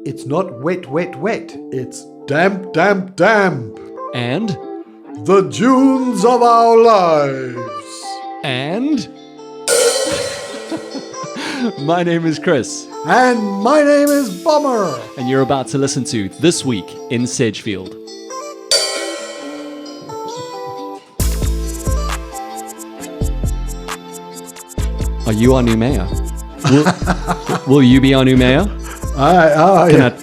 It's not wet, wet, wet. It's damp, damp, damp. And? The dunes of our lives. And? My name is Chris. And my name is Bomber. And you're about to listen to This Week in Sedgefield. Are you our new mayor? Will you be our new mayor?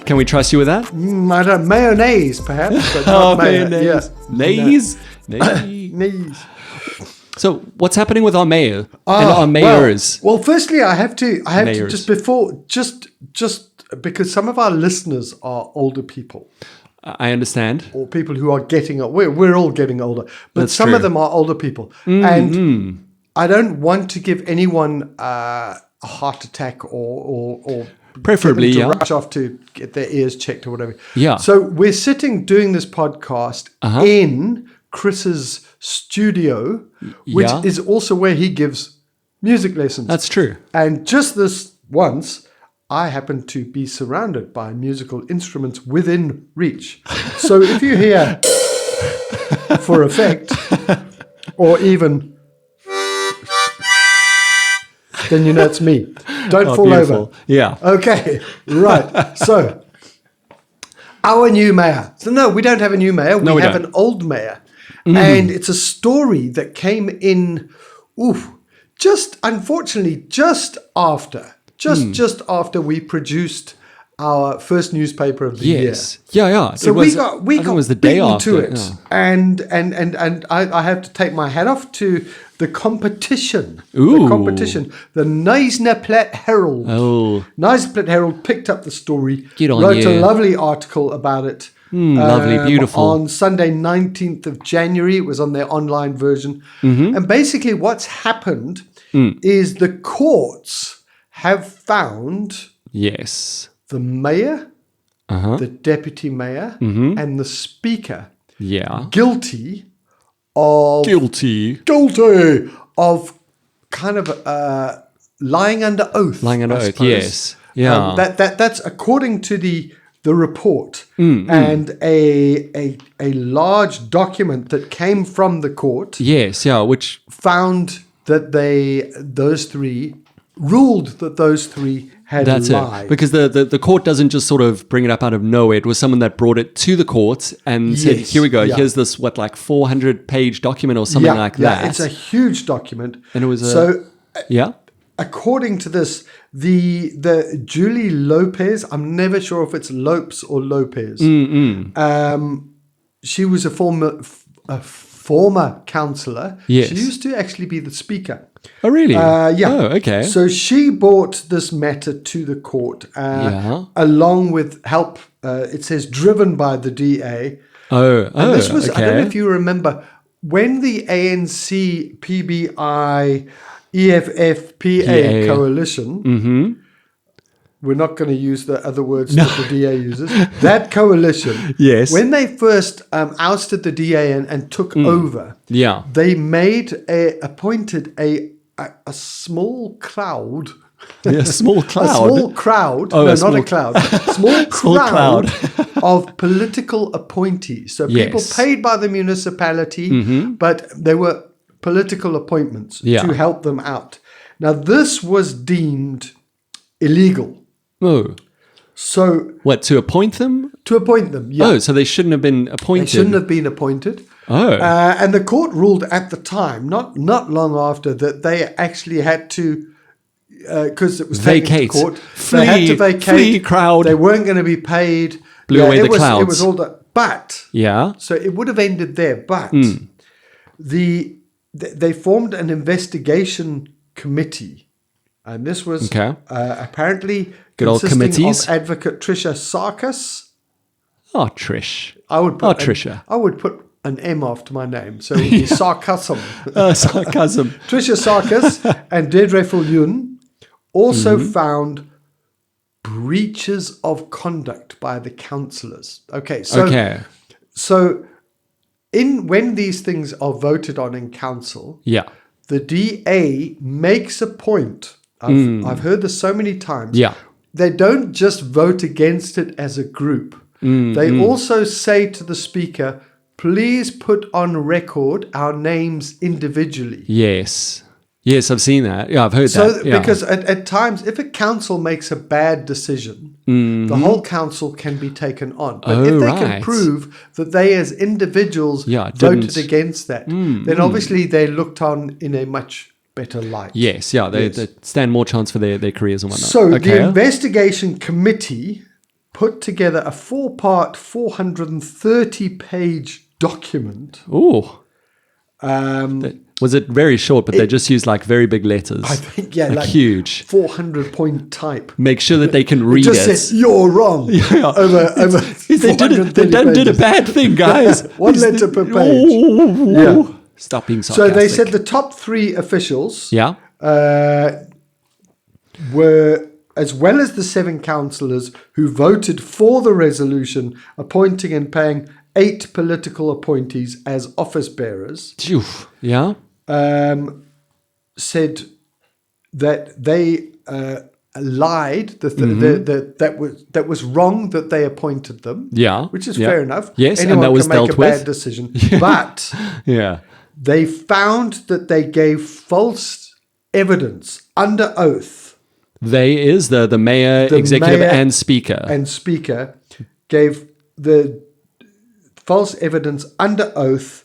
Can we trust you with that? I don't, mayonnaise, perhaps. But not mayonnaise. Yes. Nays? Nays. So, what's happening with our mayor and our mayors? Well, firstly, I have to Mayors. just because some of our listeners are older people. I understand. Or people who are getting old. We're all getting older. But That's some true. of them are older people. And I don't want to give anyone a heart attack or Preferably, get them to yeah. rush off to get their ears checked or whatever. Yeah. So we're sitting doing this podcast in Chris's studio, which Yeah. is also where he gives music lessons. That's true. And just this once, I happen to be surrounded by musical instruments within reach. So if you hear for effect, or even, then you know it's me. Don't fall beautiful. over. Yeah. Okay, right. So, our new mayor. So, no, we don't have a new mayor. We have don't. an old mayor. And it's a story that came in, unfortunately, just after we produced our first newspaper of the year. Yes. Yeah. So we got it was the day beaten after to it, yeah. and I have to take my hat off to the competition. Ooh. The competition. The Knysna Platte Herald. Oh. Knysna Platte Herald picked up the story, Good on wrote you. a lovely article about it. Lovely, beautiful. On Sunday, 19th of January, it was on their online version. And basically, what's happened is the courts have found Yes. the mayor, the deputy mayor, and the speaker Yeah. guilty of kind of lying under oath. Lying under I oath, suppose. yes. Yeah. That's according to the report and a large document that came from the court. Yes, yeah, which Found that those three had that's lied. it. Because the court doesn't just sort of bring it up out of nowhere. It was someone that brought it to the court and said, Yes, here we go. yeah. Here's this, 400-page document or something like that. It's a huge document. And it was so yeah? according to this, the Julie Lopez, I'm never sure if it's Lopes or Lopez. She was a former councillor. Yes. She used to actually be the speaker. Oh, really? Yeah. Oh, okay. So she brought this matter to the court, along with help. It says driven by the DA. And this was, okay. I don't know if you remember, when the ANC, PBI, EFF, PA coalition, we're not going to use the other words that the DA uses, that coalition, Yes. when they first ousted the DA and took over, Yeah. they appointed a small cloud. Yeah, small cloud. A small crowd. Oh, no, a small- not a cloud. Small Small crowd cloud. of political appointees. So people Yes. paid by the municipality, but they were political appointments to help them out. Now, this was deemed illegal. Oh. So What, to appoint them? to appoint them, yeah. Oh, so they shouldn't have been appointed. They shouldn't have been appointed. Oh. And the court ruled at the time, not long after, that they actually had to, because it was taken Vacate. to court, Flee. they had to vacate. Flee, crowd. They weren't going to be paid. Blew away the It clouds. was all that. But, Yeah. so it would have ended there. But they formed an investigation committee. And this was apparently Good old consisting committees. of Advocate Tricia Sarkis. Oh, Trish. I would put Tricia. I would put an M after my name, so it would be Sarkasm. Sarcasm. Tricia Sarkis and Deirdre Fulyoun also found breaches of conduct by the councillors. So when these things are voted on in council, Yeah. the DA makes a point. I've heard this so many times. Yeah. they don't just vote against it as a group. They also say to the Speaker, please put on record our names individually. Yes. Yes, I've seen that. Yeah, I've heard that. Yeah. Because at times, if a council makes a bad decision, the whole council can be taken on. But if they can prove that they as individuals voted against that, then obviously they're looked on in a much better light. Yes, they stand more chance for their careers and whatnot. So the investigation committee put together a 4-part, 430-page document. Ooh. Was it very short, but they just used like very big letters? I think, like huge 400-point type. Make sure that they can read it. Just says, you're wrong. Over they did a bad thing, guys. One letter per page. Stop being sarcastic. So they said the top 3 officials were, as well as the 7 councillors who voted for the resolution, appointing and paying 8 political appointees as office bearers. Yeah. Said that they lied. That was wrong that they appointed them. Yeah, which is fair enough. Yes, anyone and that was can make dealt a bad decision. But they found that they gave false evidence under oath. They is the mayor, executive, and speaker. And speaker gave the false evidence under oath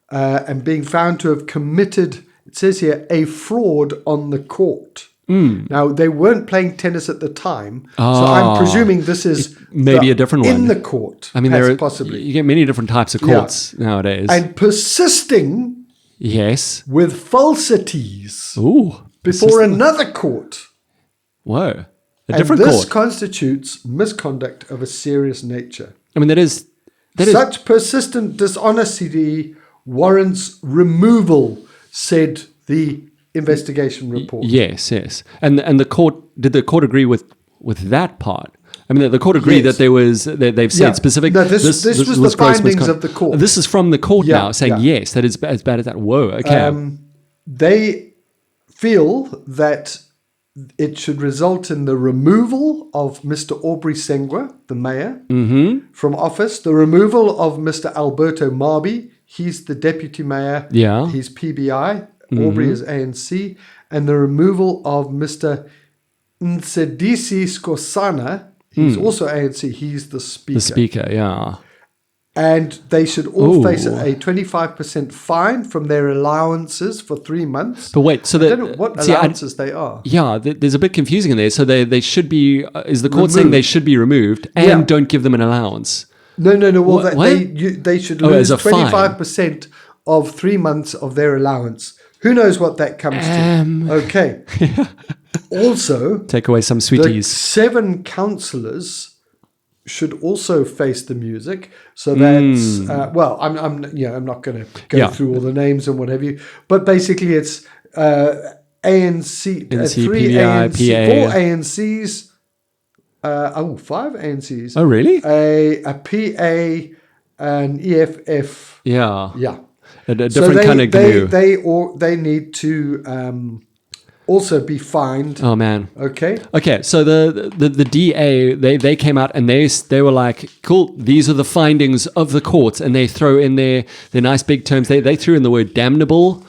and being found to have committed, it says here, a fraud on the court. Now, they weren't playing tennis at the time, so I'm presuming this is maybe a different one. In the court, I mean, possibly. You get many different types of courts nowadays. And persisting with falsities before another court. Whoa. A different court. This constitutes misconduct of a serious nature. I mean, that is such persistent dishonesty warrants removal, said the investigation report. Yes. And the court, did the court agree with that part? I mean, the court agreed that there was, they've said specific. No, this was the findings of the court. This is from the court now saying, yes, that is as bad as that. Whoa, okay. They feel that it should result in the removal of Mr. Aubrey Sengwa, the mayor, from office, the removal of Mr. Alberto Marby, he's the deputy mayor, he's PBI, Aubrey is ANC, and the removal of Mr. Ncedisi Skosana, he's also ANC, he's the speaker. The speaker, yeah. And they should all face a 25% fine from their allowances for 3 months. But wait, so I don't know what allowances they are. Yeah, there's a bit confusing in there. So they should be, is the court saying they should be removed and don't give them an allowance? No. Well, they should lose 25% of 3 months of their allowance. Who knows what that comes to? Okay. Also, take away some sweeties. The 7 councillors should also face the music. So that's I'm not going to go through all the names and what have you. But basically, it's ANC, 3 PBI, ANC, PA. 4 ANCs. 5 ANCs. Oh, really? A PA, an EFF. Yeah. A different kind of GNU. They need to also be fined. Oh man. Okay. So the DA they came out and they were like, cool, these are the findings of the court, and they throw in their nice big terms. They threw in the word damnable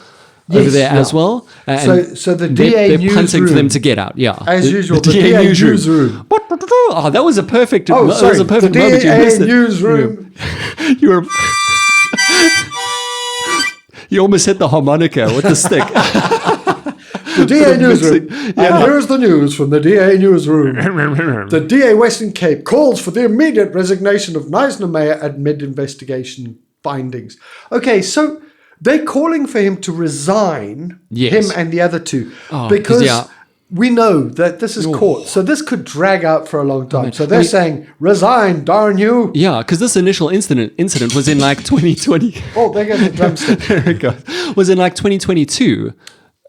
over there as well. So the DA they're punting for them to get out. Yeah. As usual, the DA newsroom. Oh, that was a perfect. Oh, sorry. That was a perfect the moment. DA newsroom. You were. You almost hit the harmonica with the stick. The DA newsroom. And here's the news from the DA newsroom. The DA Western Cape calls for the immediate resignation of Knysna Mayor amid investigation findings. Okay, so they're calling for him to resign, him and the other 2, because we know that this is court. So this could drag out for a long time. So they're saying, resign, darn you. Yeah, because this initial incident was in like 2020. Oh, there goes the drumstick. There it goes. Was in like 2022.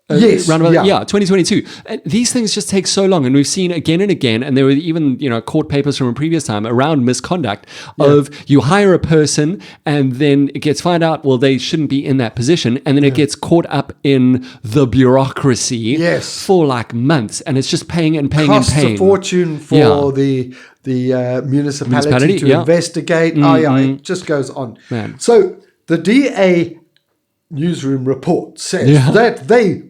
Yes, round about, yeah. 2022. And these things just take so long, and we've seen again and again. And there were even court papers from a previous time around misconduct of you hire a person, and then it gets found out they shouldn't be in that position, and then it gets caught up in the bureaucracy for like months, and it's just paying and paying Costs and paying. a fortune for the municipality to investigate. It just goes on. Man. So the DA newsroom report says that they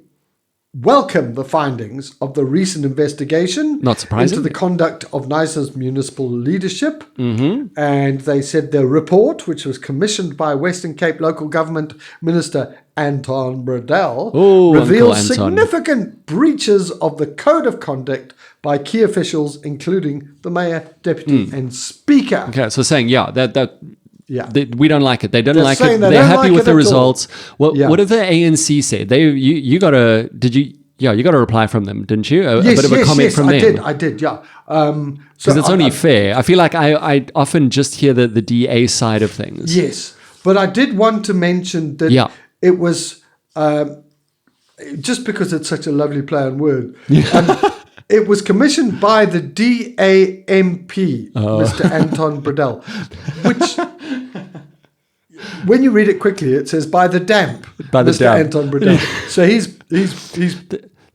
welcome the findings of the recent investigation Not surprising. into the conduct of Knysna's municipal leadership. And they said their report, which was commissioned by Western Cape Local Government Minister Anton Bradell, reveals significant breaches of the code of conduct by key officials, including the mayor, deputy, and speaker. Okay, so saying, we don't like it. They don't like it. They're They're happy like with it the at results. What have the ANC said? You got a reply from them, didn't you? A bit of a comment from them. I did. Because it's only fair. I feel like I often just hear the DA side of things. Yes, but I did want to mention that it was just because it's such a lovely play on word. It was commissioned by the DAMP, Mr. Anton Bradell, which, when you read it quickly, it says by the DAMP, Mr. Anton Bradell. So he's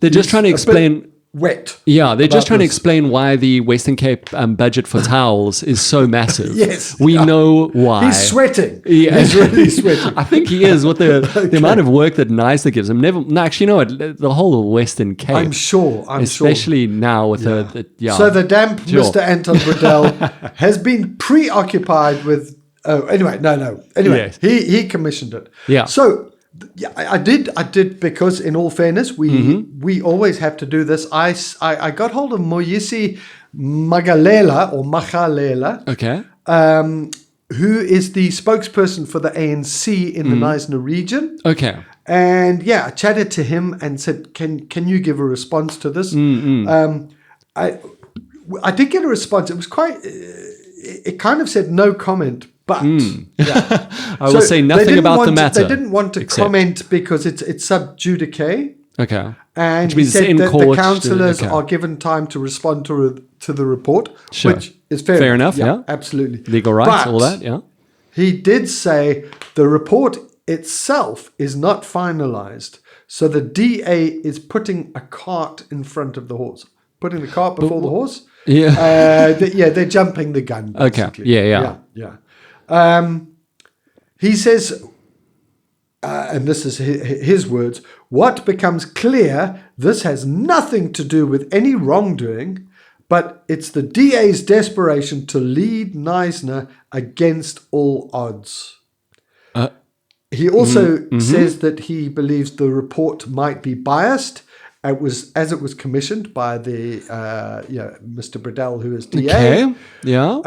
They're just trying to explain. Wet. Yeah, they're just trying to explain why the Western Cape budget for towels is so massive. We know why. He's sweating. Yeah. He's really sweating. I think he is with the amount of work that Knysna gives him. Actually, you know what? The whole Western Cape. I'm sure. Especially now with the So the DAMP, Mr. Anton Bradell, has been preoccupied with. Oh, anyway, no. Anyway, he commissioned it. Yeah. So. Yeah, I did because in all fairness, we always have to do this. I got hold of Moyisi Magalela or Machalela, who is the spokesperson for the ANC in the Knysna region. Okay. And I chatted to him and said, "Can you give a response to this?" I did get a response. It was quite. It kind of said no comment. But I will say nothing about the matter. They didn't want to comment because it's sub judice. Okay. And he said that the councillors are given time to respond to the report, which is fair enough. Yeah, absolutely. Legal rights, all that. Yeah. He did say the report itself is not finalised, so the DA is putting a cart in front of the horse, putting the cart before the horse. Yeah. They're jumping the gun. Basically. Okay. Yeah. He says, and this is his words, what becomes clear, this has nothing to do with any wrongdoing, but it's the DA's desperation to lead Knysna against all odds. He also says that he believes the report might be biased. It was commissioned by the Mr. Bradell, who is DA. Okay. Yeah.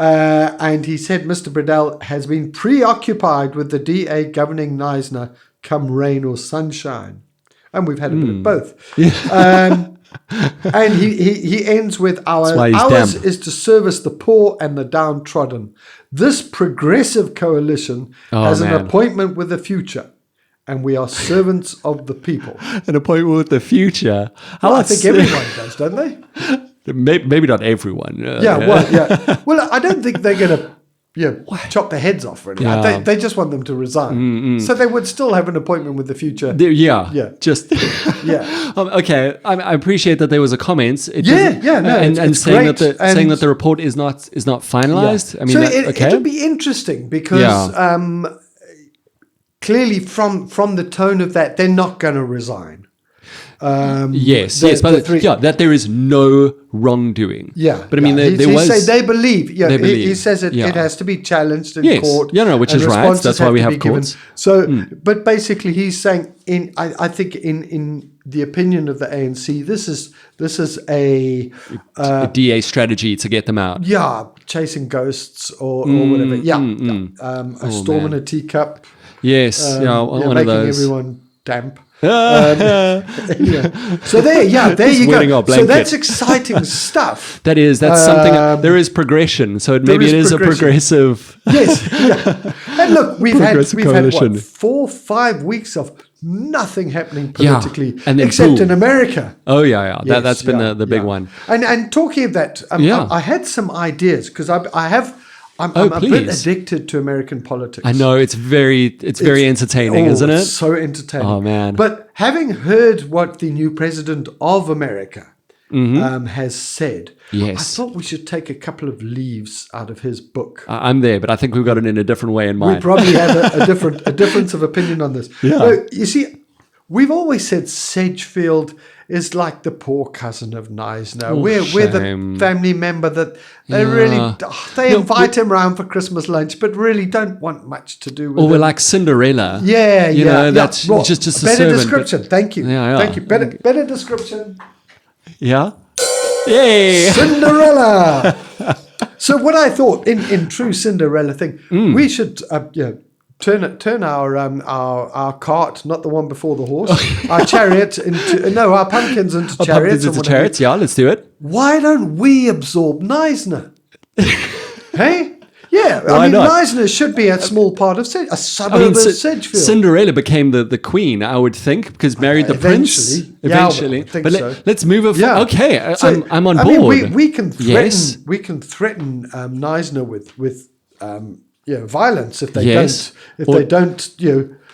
And he said Mr. Bradell has been preoccupied with the DA governing Knysna come rain or sunshine, and we've had a bit of both. And he ends with ours is to service the poor and the downtrodden. This progressive coalition has an appointment with the future. And we are servants of the people. An appointment with the future. I think everyone does, don't they? Maybe not everyone. Well, I don't think they're going to chop their heads off or anything. They just want them to resign. So they would still have an appointment with the future. Okay, I appreciate that there was a comment. And saying that the report is not finalized. I mean, it'll be interesting because clearly from the tone of that, they're not going to resign. That there is no wrongdoing. But I mean, they believe. He says it has to be challenged in court. Which is right. That's why we have courts. So, but basically, he's saying I think in the opinion of the ANC, this is a DA strategy to get them out. Chasing ghosts or whatever. A storm in a teacup. Yes, one of those. Making everyone damp. So there you go. So that's exciting stuff. That's something. There is progression. So maybe it is a progressive. Yes. And look, we've had 4-5 weeks of nothing happening politically And then except boom. in America. Oh, yeah. Yes, That's been the big one. And talking of that, I had some ideas because I'm a bit please. addicted to American politics. I know it's very entertaining, isn't it? It's so entertaining. Oh, man. But having heard what the new president of America has said, Yes. I thought we should take a couple of leaves out of his book. I'm there, but I think we've got it in a different way in We mind. probably have a difference of opinion on this. Yeah. No, you see, we've always said Sedgefield is like the poor cousin of Neisner. We're the shame. family member that they Yeah. really they invite him round for Christmas lunch, but really don't want much to do with Or we're him. like Cinderella. Yeah, You know, that's Well, just a better servant. description. Thank you. Yeah. Thank you. Better description. Yeah. Yay. Cinderella. So what I thought, in true Cinderella thing, we should turn our cart, not the one before the horse, our chariot into our pumpkins into Pumpkins chariots. into chariots. Yeah, let's do it. Why don't we absorb Neisner? Hey? Yeah, Why not? Neisner should be a small part of a suburb of Sedgefield. Cinderella became the queen, I would think, because married the prince. Eventually. Eventually. Yeah, I think but so. Let's move it Yeah. Okay, So, I'm on I board. mean, we can threaten Yes. Neisner with violence if they Yes. don't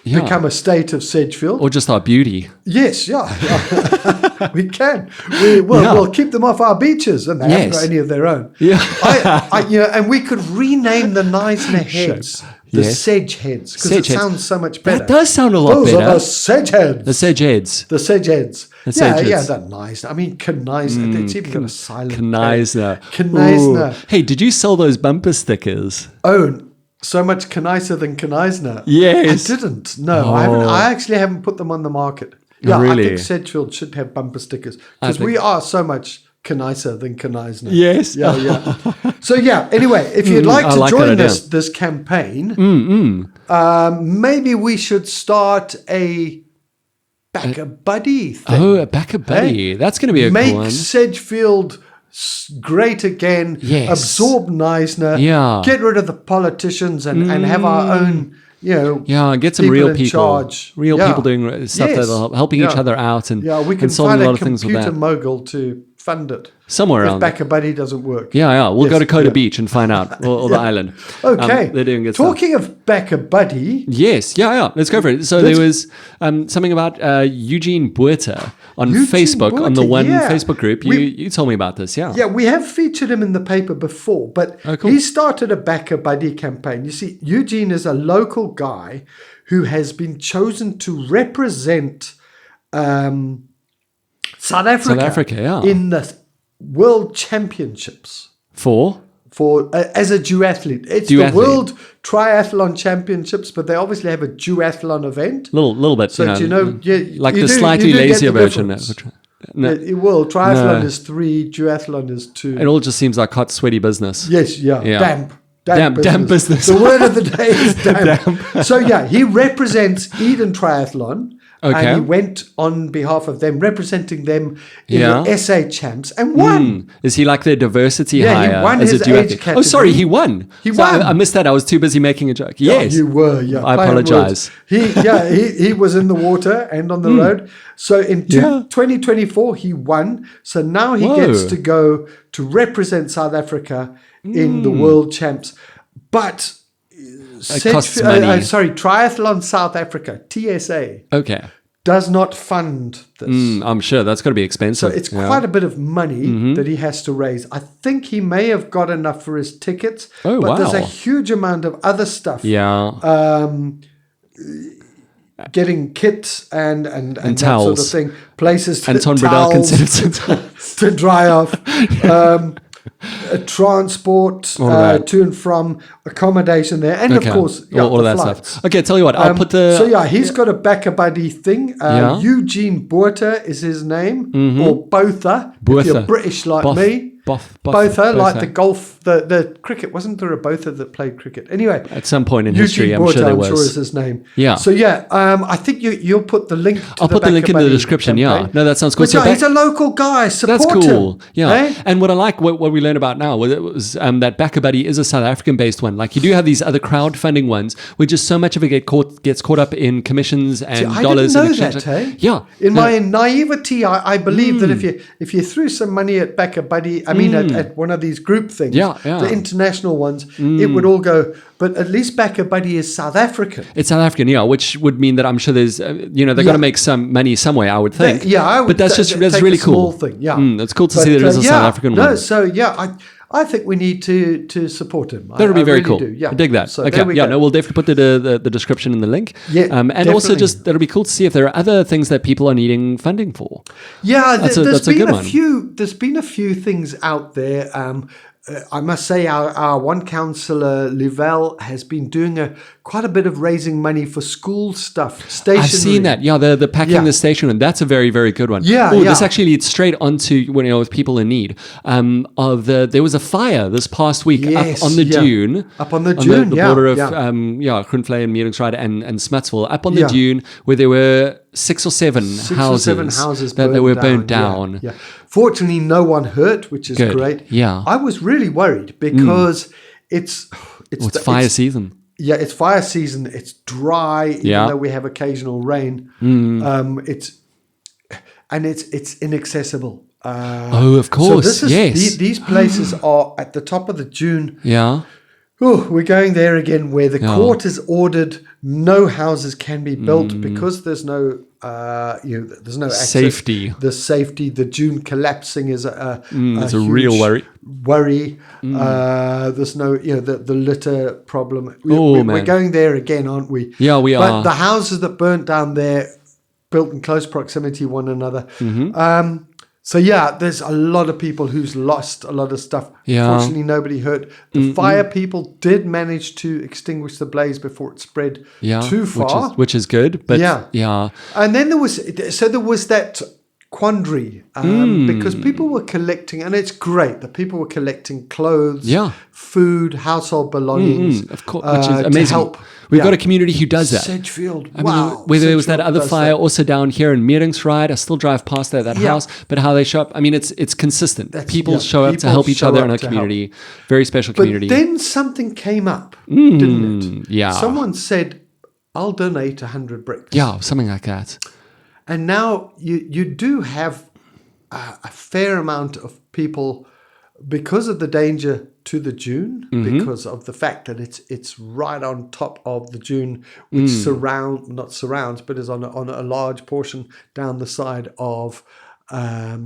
Yeah. become a state of Sedgefield. Or just our beauty. Yes, yeah. We can. We'll keep them off our beaches, and they haven't got any of their own. Yeah. And we could rename the Neisner heads the Yes. Sedge heads because Sedge it heads. sounds so much better. That does sound a lot Those better. are the Sedge heads. The sedge heads. The Sedge heads. The Sedge heads. They're nice. I mean, Kneisner. It's even got a silent Kneisner. K. Kneisner. Ooh. Hey, did you sell those bumper stickers? Oh, so much nicer than Kneisner. Yes. I didn't. No, I haven't. I actually haven't put them on the market. Yeah, Really? I think Sedgefield should have bumper stickers because think- we are so much nicer than Kneisner. Yes. Yeah. So anyway, if you'd like I to like join that idea. this campaign, maybe we should start a backer buddy thing. Oh, a backer buddy. That's going to be a Make cool one. Sedgefield great again. Yes. Absorb Neisner. Yeah. Get rid of the politicians and have our own. Yeah, get some people real in people. charge. Real Yeah. people doing stuff Yes. that are helping each other out and, we can and solving find a a lot of things with computer that. mogul to fund it. Somewhere If around. Backer Buddy doesn't work. Yeah. We'll go Yes, to Coda yeah. Beach and find out, or the island. Okay. They're doing good stuff. Talking of Backer Buddy, Yes, yeah. Let's go for it. So there was something about Eugene Buerta on Eugene Facebook, on the Buerta, one yeah. Facebook group. You told me about this, yeah. yeah, we have featured him in the paper before, but Oh, cool. he started a Backer Buddy campaign. You see, Eugene is a local guy who has been chosen to represent South Africa, yeah. in the World Championships For? as a duathlete. It's Duathlete. the World Triathlon Championships, but they obviously have a duathlon event. Little bit, So do you know, like you the do- slightly you do get lazier the version. difference. No, Well, triathlon No. is 3, duathlon is 2. it all just seems like hot, sweaty business. Yes, Yeah. damp business. The word of the day is damp. So he represents Eden Triathlon. Okay. And he went on behalf of them, representing them in Yeah. the SA Champs and won. Is he like their diversity Yeah, he hire won as a his duathlete? age Oh, sorry, category. he won. He So won. I missed that. I was too busy making a joke. Yes. You were, yeah. I play on words. apologize. He was in the water and on the road. So in 2024, he won. So now he Whoa. gets to go to represent South Africa in the World Champs. But costs money. Triathlon South Africa, TSA, Okay. does not fund this. I'm sure that's got to be So expensive. it's quite a bit of money that he has to raise. I think he may have got enough for his tickets, Oh, but there's a wow. huge amount of other stuff. Yeah. Getting kits and that sort of towels. thing, places to Anton Bradell towels considered to dry off, transport that. to and from, accommodation there, and Okay. of course, all the of that flights. stuff. Okay, tell you what, I'll put the. So he's got a Backer Buddy thing. Yeah. Eugene Buerta is his name, or Botha. If you're Buerta. British like Both. me, Botha, like the golf, the cricket. Wasn't there a Botha that played cricket? Anyway, at some point in Eugene history, I'm Botha, sure there was. I'm sure is his name. Yeah. So I think you'll put the link. I'll put the link in the description. Campaign. Yeah. No, that sounds cool. But he's a local guy. Support That's cool. him, Yeah. eh? And what I like, what we learned about now was that Backer Buddy is a South African-based one. Like you do have these other crowdfunding ones where just so much of it gets caught up in commissions and dollars. I and didn't know that, hey? Yeah. In my naivety, I believe that if you threw some money at Backer Buddy, at one of these group things, the international ones, it would all go. But at least Backer Buddy is South African. It's South African, yeah, which would mean that I'm sure there's, they've got to make some money some way, I would think. I would. But that's really cool. Small thing, yeah. It's cool to see there is a South African one. So I think we need to support him. That would be very really cool. Do, yeah. I dig that. So okay, we'll definitely put the description in the link. Yeah, and definitely. also just that'll be cool to see if there are other things that people are needing funding for. Yeah, that's a good one. There's been a few things out there. I must say our one councillor, Livell, has been doing quite a bit of raising money for school stuff. Stationery. I've seen that. Yeah, the packing the station, and that's a very, very good one. Yeah, This actually leads straight onto with people in need. There was a fire this past week up on the dune. Up on the dune, the border of Groenvlei and Meeringsried and Smutsville. Up on the dune where there were six or seven houses that were burnt down. Yeah. Fortunately, no one hurt, which is good. Great. Yeah, I was really worried because it's fire season. Yeah, it's fire season. It's dry, even though we have occasional rain. It's inaccessible. Of course. So these places are at the top of the dune. Yeah. Oh, we're going there again, where the court has ordered no houses can be built because there's no, there's no access. Safety. The safety, the dune collapsing is a real worry. There's no, the litter problem. We're going there again, aren't we? Yeah, we are. But the houses that burnt down there, built in close proximity to one another. So there's a lot of people who's lost a lot of stuff. Fortunately, nobody hurt. The fire people did manage to extinguish the blaze before it spread too far, which is good. But and then there was that quandary because people were collecting, and it's great that people were collecting clothes, food, household belongings, of course, which is amazing. To help. We've got a community who does that. Sedgefield, whether there was that other fire also down here in Meeringsried, I still drive past that house, but how they show up, it's consistent. People show up to help each other in our community. Very special community. But then something came up, didn't it? Yeah. Someone said, I'll donate 100 bricks. Yeah, something like that. And now you do have a fair amount of people, because of the danger to the dune, because of the fact that it's right on top of the dune, which not surrounds, but is on a large portion down the side of not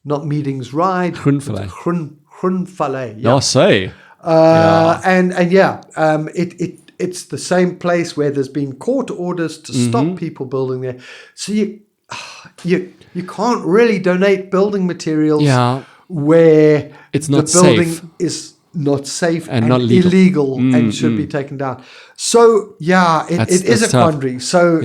Meeringsried, Groenvlei. I'll say. It's the same place where there's been court orders to stop people building there. So you can't really donate building materials where it's not the building safe. Is not safe and not illegal and should be taken down. So it is a quandary. So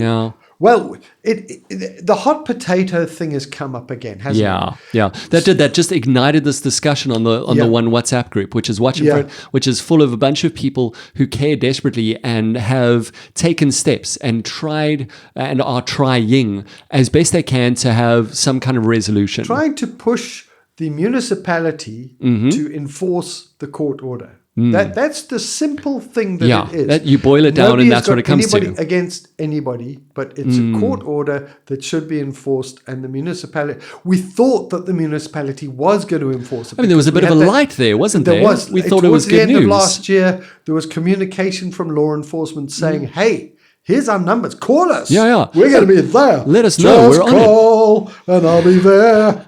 the hot potato thing has come up again, hasn't it? Yeah. That just ignited this discussion on the one WhatsApp group, which is Watching for It, which is full of a bunch of people who care desperately and have taken steps and tried and are trying as best they can to have some kind of resolution. Trying to push the municipality to enforce the court order. That's the simple thing that it is. That you boil it down, and that's what it comes to. Against anybody, but it's a court order that should be enforced, and the municipality. We thought that the municipality was going to enforce it. I mean, there was a bit of a light there, wasn't there? We thought it was good news. Towards the end of last year, there was communication from law enforcement saying, "Hey, here's our numbers. Call us. Yeah. We're going to be there. Let us know. We're on it. Call, and I'll be there."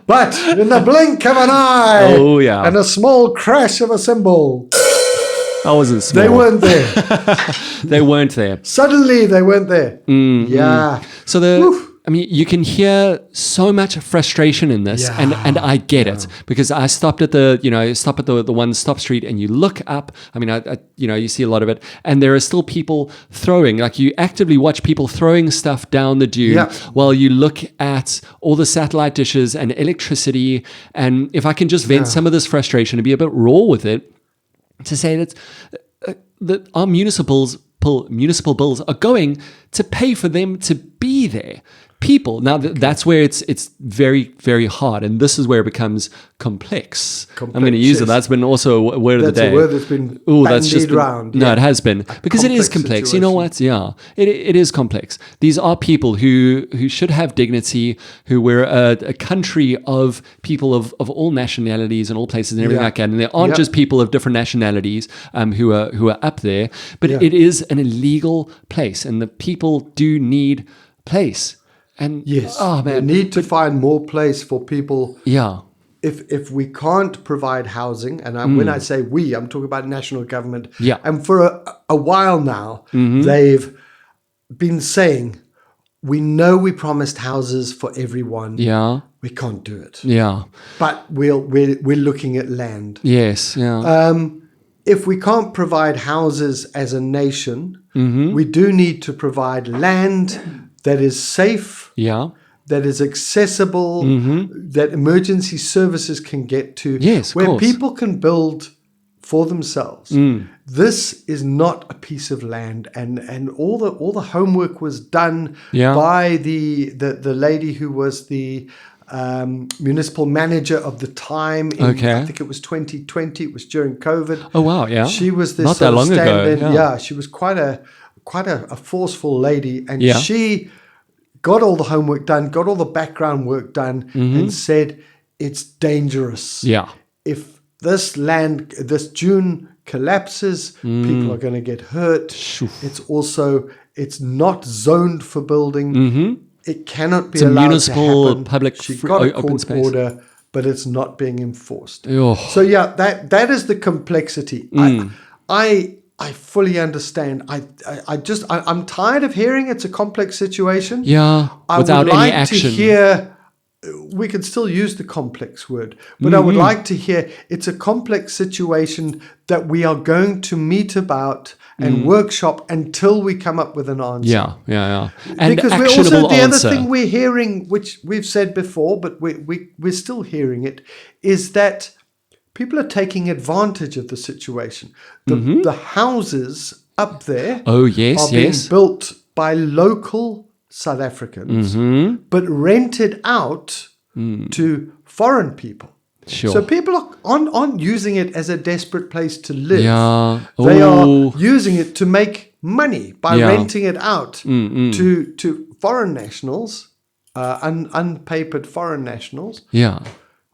But in the blink of an eye, and a small crash of a cymbal, I wasn't small. They weren't there. They weren't there. Suddenly, they weren't there. Yeah. So I mean, you can hear so much frustration in this, and I get it, because I stopped at the one stop street, and you look up. I mean, you see a lot of it, and there are still people throwing. Like, you actively watch people throwing stuff down the dune while you look at all the satellite dishes and electricity. And if I can just vent some of this frustration and be a bit raw with it, to say that our municipal bills are going to pay for them to be there. People. Now, that's where it's very, very hard. And this is where it becomes complex. I'm going to use it. That's been also a word of the day. That's a word that's been bandied around. No, it has been. Because it is complex. Situation. You know what? Yeah. It is complex. These are people who should have dignity, who we're a country of people of all nationalities and all places and everything like that. And there aren't just people of different nationalities who are up there. But it is an illegal place. And the people do need place. And we need to find more place for people. Yeah. If we can't provide housing, and when I say we, I'm talking about national government. Yeah. And for a while now, they've been saying, we know we promised houses for everyone. Yeah. We can't do it. Yeah. But we're looking at land. Yes. Yeah. If we can't provide houses as a nation, we do need to provide land that is safe, that is accessible, that emergency services can get to, where people can build for themselves. This is not a piece of land, and all the homework was done by the lady who was the municipal manager of the time. I think it was 2020. It was during COVID. Oh wow! Yeah, she was this not that long ago. She was quite a forceful lady, and she got all the homework done, got all the background work done, and said it's dangerous. Yeah, if this dune collapses, people are going to get hurt. It's not zoned for building. It cannot be allowed municipal, to happen. Public, She got a open court space order, but it's not being enforced. Oh. So that is the complexity. I fully understand. I'm tired of hearing it's a complex situation. Yeah, without any action. To hear, we can still use the complex word, but I would like to hear it's a complex situation that we are going to meet about and workshop until we come up with an answer. Yeah. And because actionable the answer. other thing we're hearing, which we've said before, but we're still hearing it, is that people are taking advantage of the situation. The houses up there are being built by local South Africans, but rented out to foreign people. Sure. So people aren't using it as a desperate place to live. Yeah. They are using it to make money by renting it out to foreign nationals, unpapered forein nationals. Yeah.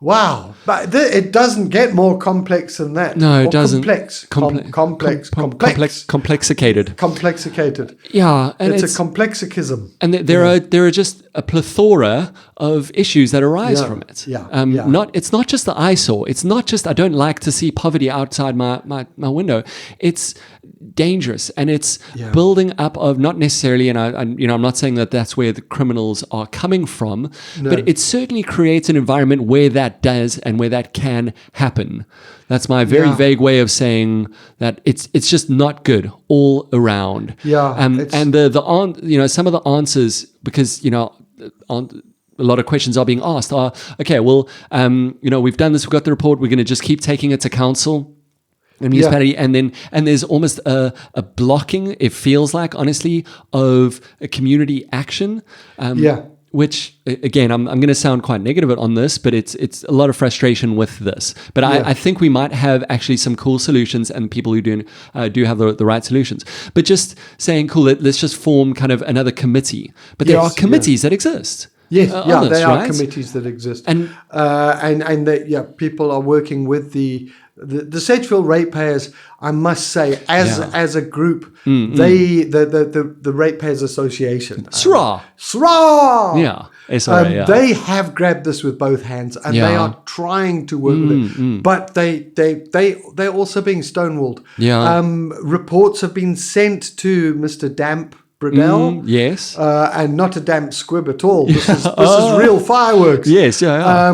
Wow, but it doesn't get more complex than that. No, it doesn't. Complexicated. Yeah, and it's a complexichism. And there are just a plethora of issues that arise from it. It's not just the eyesore. It's not just I don't like to see poverty outside my window. It's dangerous, and it's building up of not necessarily, and I'm not saying that that's where the criminals are coming from, but it certainly creates an environment where that does and where that can happen. That's my very vague way of saying that it's just not good all around. And some of the answers, because a lot of questions are being asked are, okay, well, we've done this, we've got the report, we're going to just keep taking it to council and municipality, and there's almost a blocking, it feels like, honestly, of a community action. Which, again, I'm going to sound quite negative on this, but it's a lot of frustration with this. But I think we might have actually some cool solutions, and people who do have the right solutions. But just saying, cool, let's just form kind of another committee. But there are committees that exist. Yes, there are committees that exist, and that people are working with the Sedgefield ratepayers. I must say, as a group, the Ratepayers Association, SRA, they have grabbed this with both hands, and they are trying to work with it. But they're also being stonewalled. Reports have been sent to Mr. Damp, Brunel. Yes. And not a damp squib at all. This is real fireworks. Yes, yeah.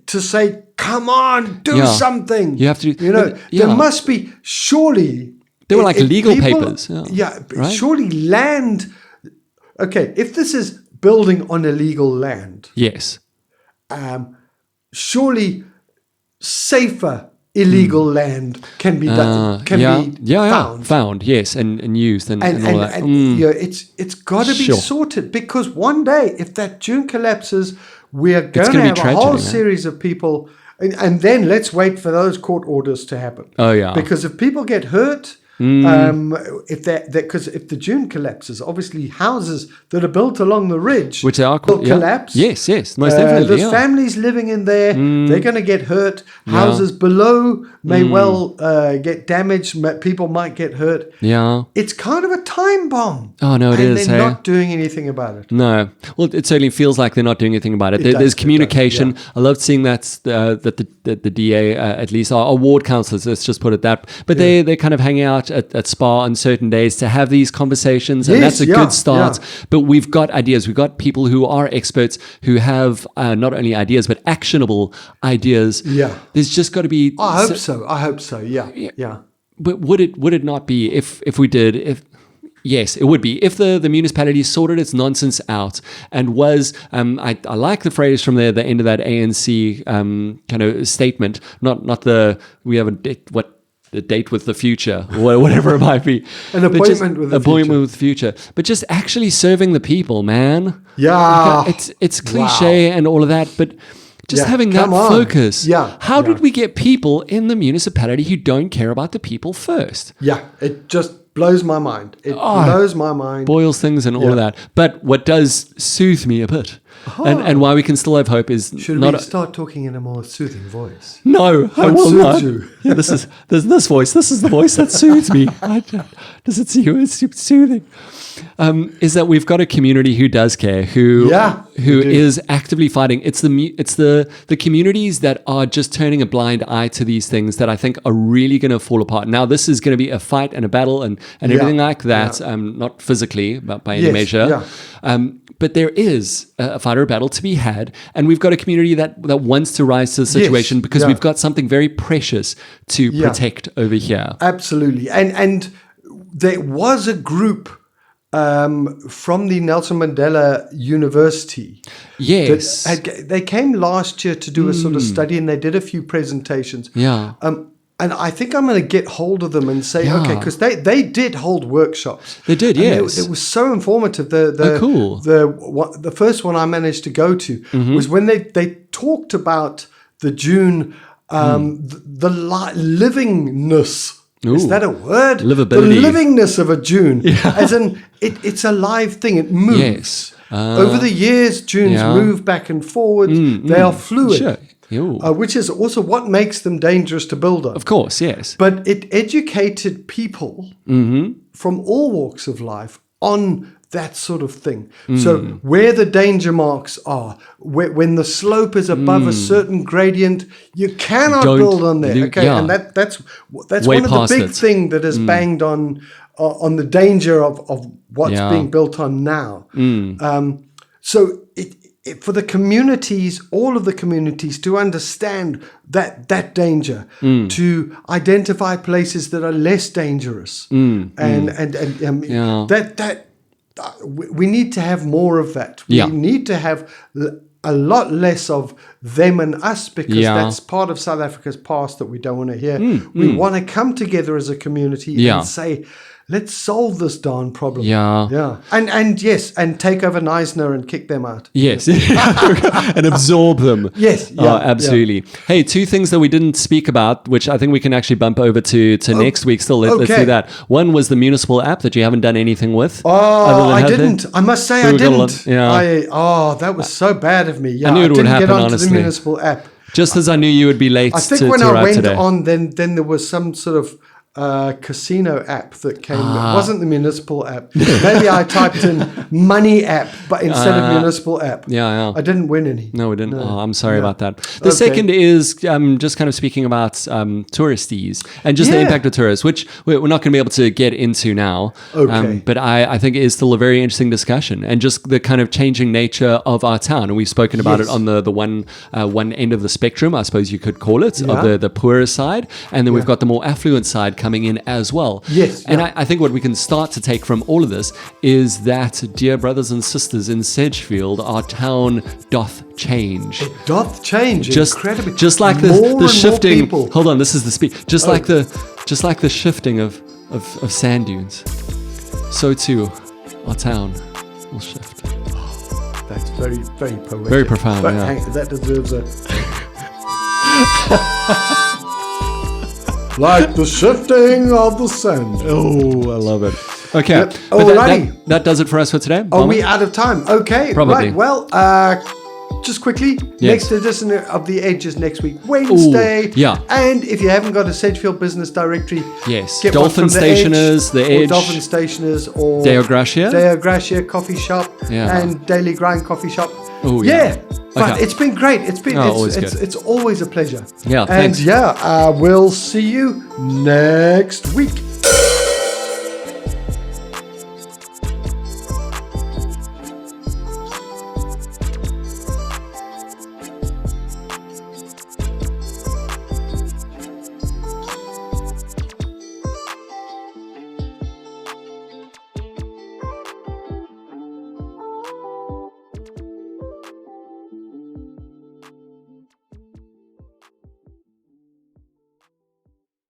To say, come on, do something. You have to. There must be, surely. They were like legal papers. Right? Surely land. Okay, if this is building on illegal land. Yes. Surely safer illegal land can be done. Found, yes, and used and all that. It's got to be sorted, because one day, if that dune collapses, we are going to have a whole series of people, and then let's wait for those court orders to happen. Oh yeah, because if people get hurt. Because if the dune collapses, obviously houses that are built along the ridge which are will collapse. Yes, most definitely. There's families living in there. They're going to get hurt. Houses below may well get damaged. People might get hurt. Yeah. It's kind of a time bomb. Oh, no, it is. And they're not doing anything about it. No. Well, it certainly feels like they're not doing anything about it. There's communication. I love seeing that the DA, at least, our ward councillors, let's just put it that. But they're kind of hanging out at Spa on certain days to have these conversations, and that's a good start. But we've got ideas. We've got people who are experts who have not only ideas but actionable ideas. Yeah, there's just got to be. I hope so. Yeah. But would it not be if we did? Yes, it would be if the municipality sorted its nonsense out and was. I like the phrase from the end of that ANC kind of statement. Not the we have a date with the future, or whatever it might be. An appointment with the future. But just actually serving the people, man. Yeah. It's cliche and all of that, but just having that focus. Yeah. How did we get people in the municipality who don't care about the people first? Yeah. It just blows my mind. Blows my mind. Boils things and all of that. But what does soothe me a bit, and why we can still have hope is Should we start talking in a more soothing voice? No, I will not. Yeah, this is this voice. This is the voice that soothes me. Does it see you? It's soothing. Is that we've got a community who does care, who is actively fighting. It's the communities that are just turning a blind eye to these things that I think are really going to fall apart. Now, this is going to be a fight and a battle and everything like that. Not physically, but by any measure. But there is a fight or a battle to be had, and we've got a community that wants to rise to the situation because we've got something very precious to protect over here. Absolutely, and there was a group from the Nelson Mandela University. Yes. They came last year to do a sort of study, and they did a few presentations. Yeah. And I think I'm going to get hold of them and say, okay, because they did hold workshops. They did, yes. It was so informative. Cool. The first one I managed to go to was when they talked about the dune, the livingness. Ooh. Is that a word? Livability. The livingness of a dune. Yeah. As in, it's a live thing. It moves. Yes. Over the years, dunes move back and forward. They are fluid. Sure. Which is also what makes them dangerous to build on. Of course, yes. But it educated people from all walks of life on that sort of thing. So where the danger marks are, when the slope is above a certain gradient, you cannot build on there. And that's one of the big things that is banged on the danger of what's being built on now. So for the communities, all of the communities, to understand that danger, to identify places that are less dangerous, we need to have more of that. We need to have a lot less of them and us, because that's part of South Africa's past that we don't want to hear. We want to come together as a community and say, let's solve this darn problem. And yes, and take over Neisner and kick them out. Yes. And absorb them. Yes. Absolutely. Hey, two things that we didn't speak about, which I think we can actually bump over to next week still. Let's do that. One was the municipal app that you haven't done anything with. Oh, I didn't. I must say I didn't. That was so bad of me. I knew it would happen, get onto honestly. the municipal app. Just as I knew you would be late I think to when I went today. on, then there was some sort of casino app that came. It wasn't the municipal app. Maybe I typed in money app, but instead of municipal app. Yeah. I didn't win any. No, we didn't. No. Oh, I'm sorry about that. The second is just kind of speaking about touristies and just the impact of tourists, which we're not going to be able to get into now. Okay. But I think it is still a very interesting discussion, and just the kind of changing nature of our town. And we've spoken about it on the one end of the spectrum, I suppose you could call it, of the poorer side. And then we've got the more affluent side coming in as well. Yes. And I think what we can start to take from all of this is that, dear brothers and sisters in Sedgefield, our town doth change. It doth change incredibly. Just like the shifting. Hold on, this is the speed. Just like the shifting of sand dunes, so too our town will shift. That's very, very poetic. Very profound. But Yeah. that deserves a. Like the shifting of the sand. Oh, I love it. Okay. Yep. But Alrighty. that does it for us for today. Are we out of time? Okay. Probably. Right. Well, just quickly, Yes. next edition of The Edge is next week, Wednesday. Ooh, yeah. And if you haven't got a Sedgefield Business Directory, Yes. get Dolphin one from Stationers, The or Edge. Dolphin Stationers, or Deo Gracia. Deo Gracia Coffee Shop, Yeah. and Daily Grind Coffee Shop. Oh, yeah. But Okay. it's been great. It's been always good. it's always a pleasure. Yeah, And thanks. we'll see you next week.